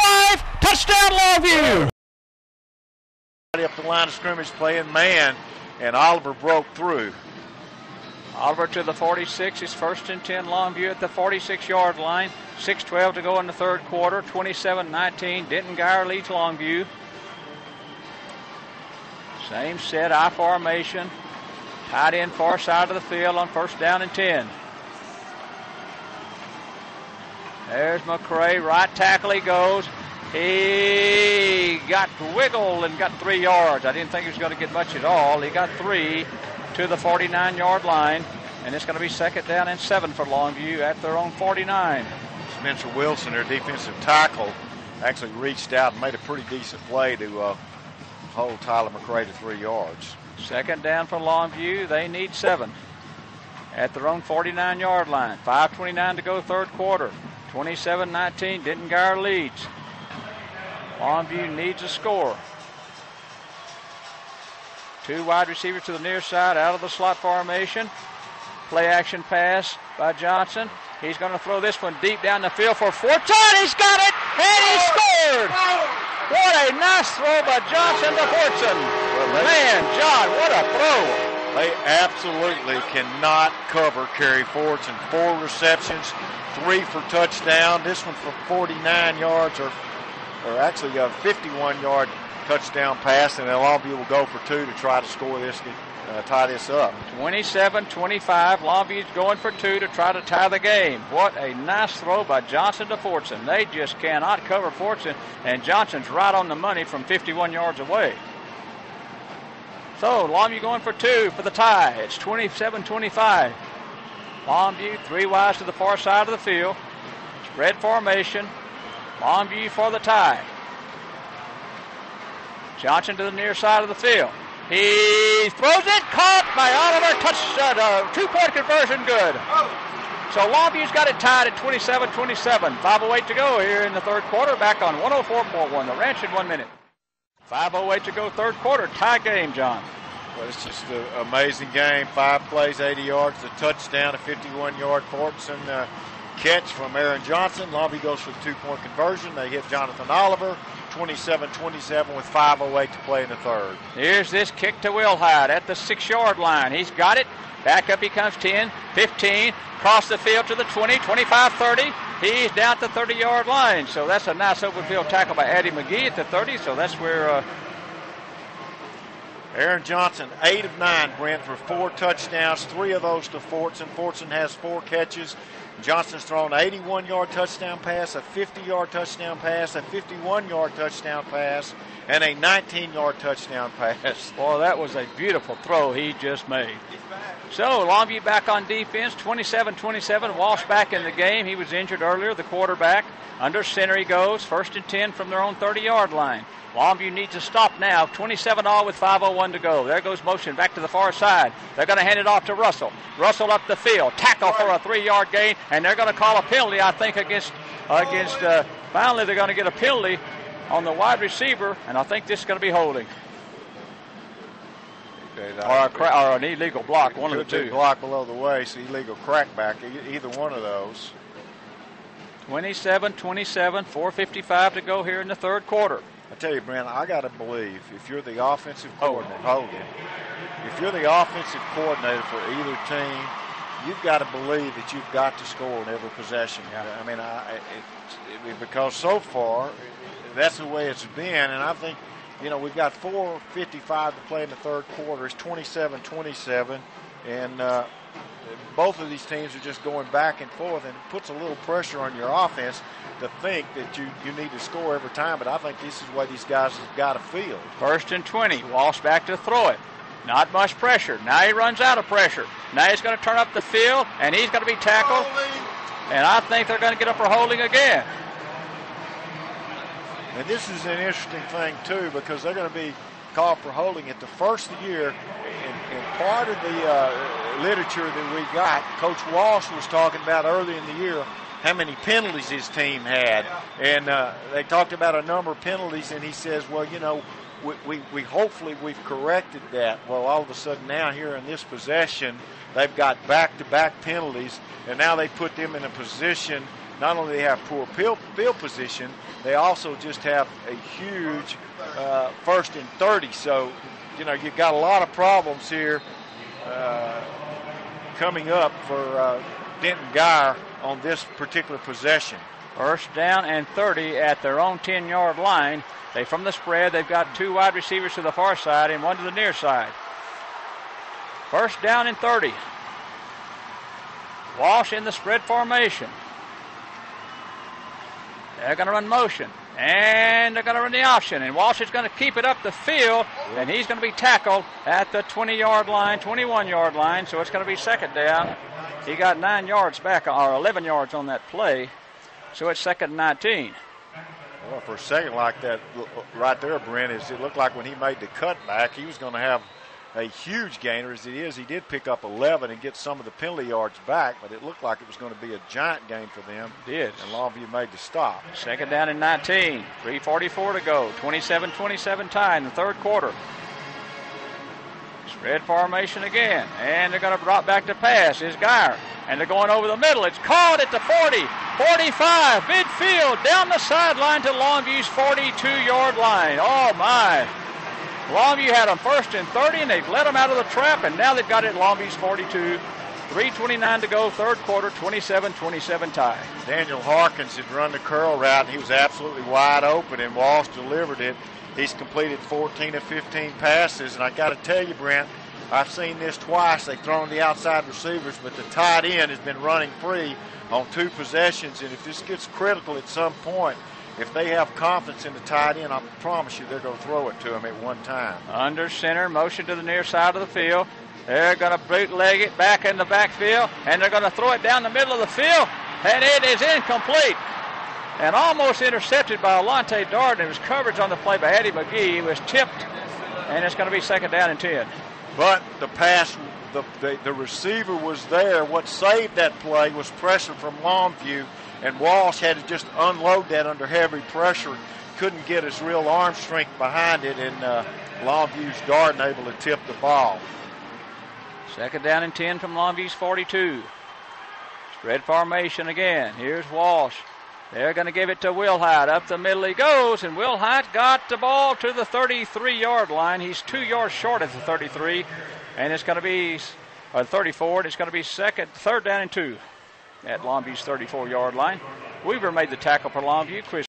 5, touchdown Longview. Up the line of scrimmage playing man, and Oliver broke through. Oliver to the 46. It's 1st and 10 Longview at the 46-yard line. 6:12 to go in the third quarter. 27-19. Denton Geyer leads Longview. Same set, I formation. Tight end far side of the field on 1st down and 10. There's McCray, right tackle he goes. He got wiggled and got 3 yards. I didn't think he was going to get much at all. He got 3 to the 49-yard line, and it's going to be 2nd down and 7 for Longview at their own 49. Spencer Wilson, their defensive tackle, actually reached out and made a pretty decent play to hold Tyler McCray to 3 yards. 2nd down for Longview. They need 7 at their own 49-yard line. 5:29 to go third quarter. 27-19. Denton Geyer leads. Longview needs a score. 2 wide receivers to the near side out of the slot formation. Play action pass by Johnson. He's going to throw this one deep down the field for Fortson. He's got it, and he scored! What a nice throw by Johnson to Fortson. Man, John, what a throw. They absolutely cannot cover Kerry Fortson. 4 receptions, 3 for touchdown. This one for 49 yards, or actually a 51-yard touchdown pass, and then Longview will go for 2 to try to score this, tie this up. 27-25. Longview's going for 2 to try to tie the game. What a nice throw by Johnson to Fortson. They just cannot cover Fortson, and Johnson's right on the money from 51 yards away. So Longview going for 2 for the tie. It's 27-25. Longview 3 wides to the far side of the field. Spread formation. Longview for the tie. Johnson to the near side of the field. He throws it, caught by Oliver, 2-point conversion, good. So Longview's got it tied at 27-27. 5:08 to go here in the third quarter, back on 104.1. The Ranch in 1 minute. 5:08 to go third quarter, tie game, John. Well, it's just an amazing game. 5 plays, 80 yards, a touchdown, a 51-yard Fortson catch from Aaron Johnson. Longview goes for the 2-point conversion. They hit Jonathan Oliver, 27-27 with 5:08 to play in the third. Here's this kick to Wilhite at the 6-yard line. He's got it. Back up he comes, 10, 15, across the field to the 20, 25, 30. He's down at the 30-yard line. So that's a nice open field tackle by Addie McGee at the 30. So that's where Aaron Johnson, 8 of 9, Brent, for 4 touchdowns, 3 of those to Fortson. Fortson has 4 catches. Johnson's thrown an 81-yard touchdown pass, a 50-yard touchdown pass, a 51-yard touchdown pass, and a 19-yard touchdown pass. Boy, that was a beautiful throw he just made. So Longview back on defense, 27-27. Walsh back in the game. He was injured earlier, the quarterback. Under center he goes. 1st and 10 from their own 30-yard line. Longview needs to stop now. 27-all with 5:01 to go. There goes motion back to the far side. They're going to hand it off to Russell. Russell up the field. Tackle for a 3-yard gain, and they're going to call a penalty, I think, against finally they're going to get a penalty on the wide receiver, and I think this is going to be holding. Or an illegal block, one of the two. Block below the waist, illegal crackback, either one of those. 27-27, 4:55 to go here in the third quarter. I tell you, Brent, I got to believe if you're the offensive coordinator, if you're the offensive coordinator for either team, you've got to believe that you've got to score in every possession. Yeah. I mean, because so far that's the way it's been, and I think we've got 4:55 to play in the third quarter. It's 27-27, and both of these teams are just going back and forth, and it puts a little pressure on your offense to think that you need to score every time, but I think this is the way these guys have got to feel. 1st and 20. Walsh back to throw it. Not much pressure. Now he runs out of pressure. Now he's going to turn up the field, and he's going to be tackled. And I think they're going to get up for holding again. And this is an interesting thing, too, because they're going to be called for holding at the first of the year. And part of the literature that we got, Coach Walsh was talking about early in the year how many penalties his team had. And they talked about a number of penalties, and he says, well, we hopefully we've corrected that. Well, all of a sudden now here in this possession, they've got back-to-back penalties, and now they put them in a position not only they have poor field position, they also just have a huge 1st and 30. So, you know, you've got a lot of problems here coming up for Denton Guyer on this particular possession. 1st down and 30 at their own 10-yard line. From the spread, they've got 2 wide receivers to the far side and 1 to the near side. 1st down and 30. Walsh in the spread formation. They're going to run motion, and they're going to run the option, and Walsh is going to keep it up the field, and he's going to be tackled at the 20-yard line, 21-yard line, so it's going to be 2nd down. He got 9 yards back, or 11 yards on that play, so it's 2nd and 19. Well, for a second like that right there, Brent, it looked like when he made the cutback, he was going to have a huge gainer. As it is, he did pick up 11 and get some of the penalty yards back, but it looked like it was going to be a giant gain for them. It did. And Longview made the stop. 2nd down and 19. 3:44 to go. 27-27 tie in the 3rd quarter. Spread formation again, and they're going to drop back to pass. Is Guyer, and they're going over the middle. It's caught at the 40, 45, midfield, down the sideline to Longview's 42-yard line. Oh, my. Longview had them 1st and 30, and they've let them out of the trap, and now they've got it at Longview's 42. 3:29 to go, 3rd quarter, 27-27 tie. Daniel Harkins had run the curl route, and he was absolutely wide open, and Walsh delivered it. He's completed 14 of 15 passes, and I got to tell you, Brent, I've seen this twice. They've thrown the outside receivers, but the tight end has been running free on 2 possessions, and if this gets critical at some point, if they have confidence in the tight end, I promise you they're going to throw it to him at one time. Under center, motion to the near side of the field. They're going to bootleg it back in the backfield, and they're going to throw it down the middle of the field, and it is incomplete. And almost intercepted by Alante Darden. It was coverage on the play by Eddie McGee. It was tipped, and it's going to be 2nd down and 10. But the pass, the receiver was there. What saved that play was pressure from Longview, and Walsh had to just unload that under heavy pressure. Couldn't get his real arm strength behind it, and Longview's Darden able to tip the ball. 2nd down and 10 from Longview's 42. Spread formation again. Here's Walsh. They're going to give it to Wilhite. Up the middle he goes, and Wilhite got the ball to the 33-yard line. He's 2 yards short at the 33, and it's going to be 34, and it's going to be 3rd down and 2 at Longview's 34-yard line. Weaver made the tackle for Longview. Chris